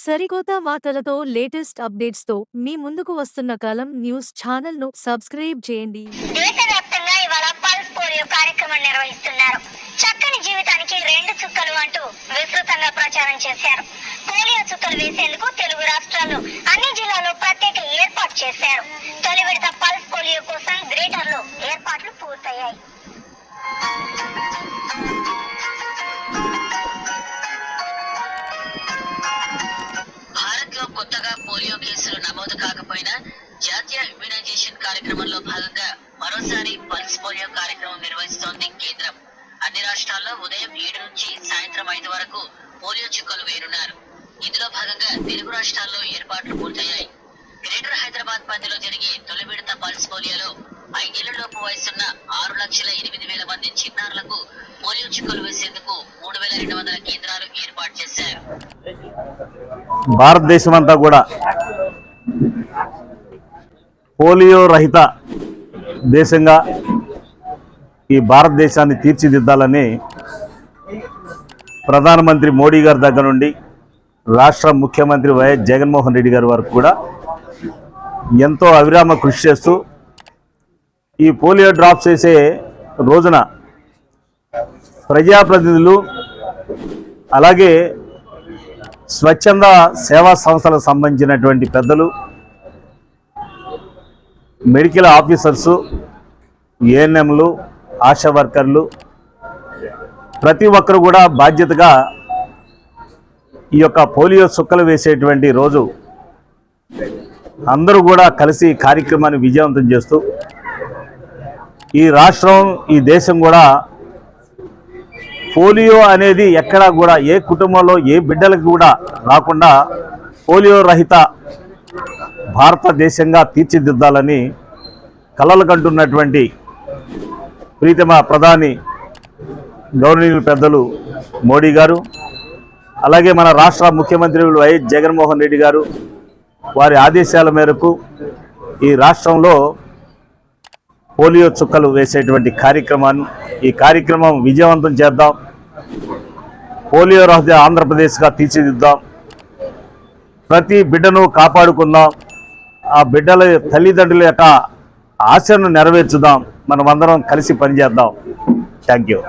సరికొత్త వార్తలతో latest updates తో మీ ముందుకు వస్తున్న కలం న్యూస్ ఛానల్ ను సబ్స్క్రైబ్ చేయండి. దేశవ్యాప్తంగా ఇవాళ పల్స్ పోలియో కార్యక్రమం నిర్వహిస్తున్నారు. చక్కని జీవితానికి 2 చుక్కలు అంటూ విస్తృతంగా ప్రచారం చేశారు. పోలియో చుక్కలు వేసేందుకు తెలుగు రాష్ట్రాల్లో అన్ని జిల్లాల్లో ప్రత్యేక ఏర్పాటు చేశారు. తొలి విడత పల్స్ పోలియో కోసం గ్రేటర్ లో ఏర్పాట్లు పూర్తయ్యాయి. కొత్తగా పోలియో కేసులు నమోదు కాకపోయినా జాతీయ ఇమ్యునైజేషన్ కార్యక్రమంలో భాగంగా మరోసారి పల్స్ పోలియో కార్యక్రమం నిర్వహిస్తోంది కేంద్రం. అన్ని రాష్ట్రాల్లో ఉదయం 7 నుంచి సాయంత్రం 5 వరకు పోలియో చుక్కలు వేయనున్నారు. ఇందులో భాగంగా తెలుగు రాష్ట్రాల్లో ఏర్పాట్లు పూర్తయ్యాయి. గ్రేటర్ హైదరాబాద్ పరిధిలో జరిగే తొలి విడత పల్స్ పోలియోలో 5 ఏళ్లలోపు వయసున్న 6,08,000 మంది చిన్నారులకు పోలియో చుక్కలు వేసేందుకు 3,200 కేంద్రాలు ఏర్పాటు చేశారు. భారతదేశమంతా కూడా పోలియో రహిత దేశంగా ఈ భారతదేశాన్ని తీర్చిదిద్దాలని ప్రధానమంత్రి మోడీ గారి దగ్గర నుండి రాష్ట్ర ముఖ్యమంత్రి వైఎస్ జగన్మోహన్ రెడ్డి గారి వరకు కూడా ఎంతో అవిరామ కృషి చేస్తూ ఈ పోలియో డ్రాప్స్ వేసే రోజున ప్రజాప్రతినిధులు అలాగే స్వచ్ఛంద సేవా సంస్థలకు సంబంధించినటువంటి పెద్దలు, మెడికల్ ఆఫీసర్సు, ఏఎన్ఎంలు, ఆశా వర్కర్లు ప్రతి ఒక్కరు కూడా బాధ్యతగా ఈ యొక్క పోలియో చుక్కలు వేసేటువంటి రోజు అందరూ కూడా కలిసి కార్యక్రమాన్ని విజయవంతం చేస్తూ ఈ రాష్ట్రం ఈ దేశం కూడా పోలియో అనేది ఎక్కడా కూడా ఏ కుటుంబంలో ఏ బిడ్డలకు కూడా రాకుండా పోలియో రహిత భారతదేశంగా తీర్చిదిద్దాలని కలలు కంటున్నటువంటి ప్రీతమ ప్రధాని గౌరవనీయులు పెద్దలు మోడీ గారు, అలాగే మన రాష్ట్ర ముఖ్యమంత్రి వైఎస్ జగన్మోహన్ రెడ్డి గారు వారి ఆదేశాల మేరకు ఈ రాష్ట్రంలో పోలియో చుక్కలు వేసేటువంటి ఈ కార్యక్రమం విజయవంతం చేద్దాం. పోలియో రహిత ఆంధ్రప్రదేశ్గా తీర్చిదిద్దాం. ప్రతి బిడ్డను కాపాడుకుందాం. ఆ బిడ్డల తల్లిదండ్రుల యొక్క ఆశను నెరవేర్చుదాం. మనమందరం కలిసి పనిచేద్దాం. Thank you.